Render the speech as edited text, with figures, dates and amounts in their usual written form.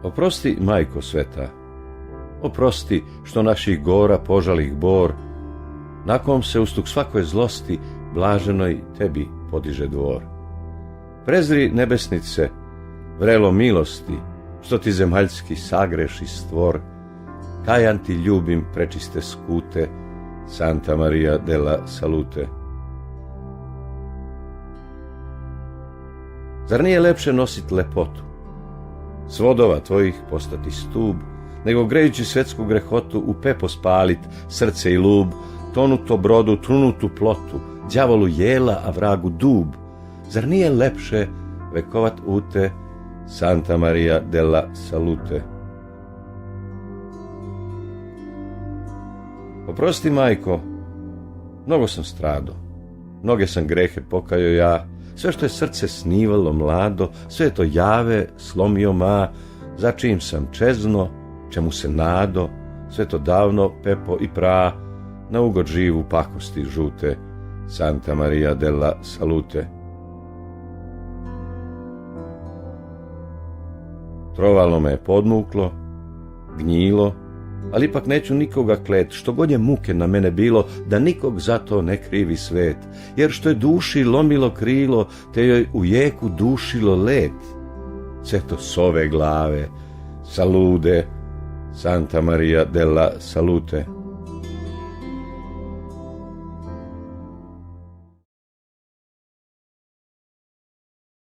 Oprosti, majko sveta, oprosti što naših gora požalih bor, na kom se ustuk svakoj zlosti blaženoj tebi podiže dvor. Prezri nebesnice, vrelo milosti, što ti zemaljski sagreši stvor, kajan ti ljubim prečiste skute, Santa Maria della Salute. Zar nije lepše nosit lepotu, s vodova tvojih postati stub, nego grejući svetsku grehotu u pepo spalit srce i lub, tonuto brodu, trunutu plotu, đavolu jela, a vragu dub? Zar nije lepše vekovat ute, Santa Maria della Salute? Oprosti, majko, mnogo sam strado, mnoge sam grehe pokajao ja, sve što je srce snivalo mlado, sve je to jave slomio ma, za čim sam čezno, čemu se nado, sve to davno pepo i pra, na ugod živu pakosti žute, Santa Maria della Salute. Trovalo me je podmuklo, gnjilo, ali ipak neću nikoga klet, što god je muke na mene bilo, da nikog zato ne krivi svet, jer što je duši lomilo krilo, te joj u jeku dušilo let. Sve to s ove glave, salude, Santa Maria della Salute.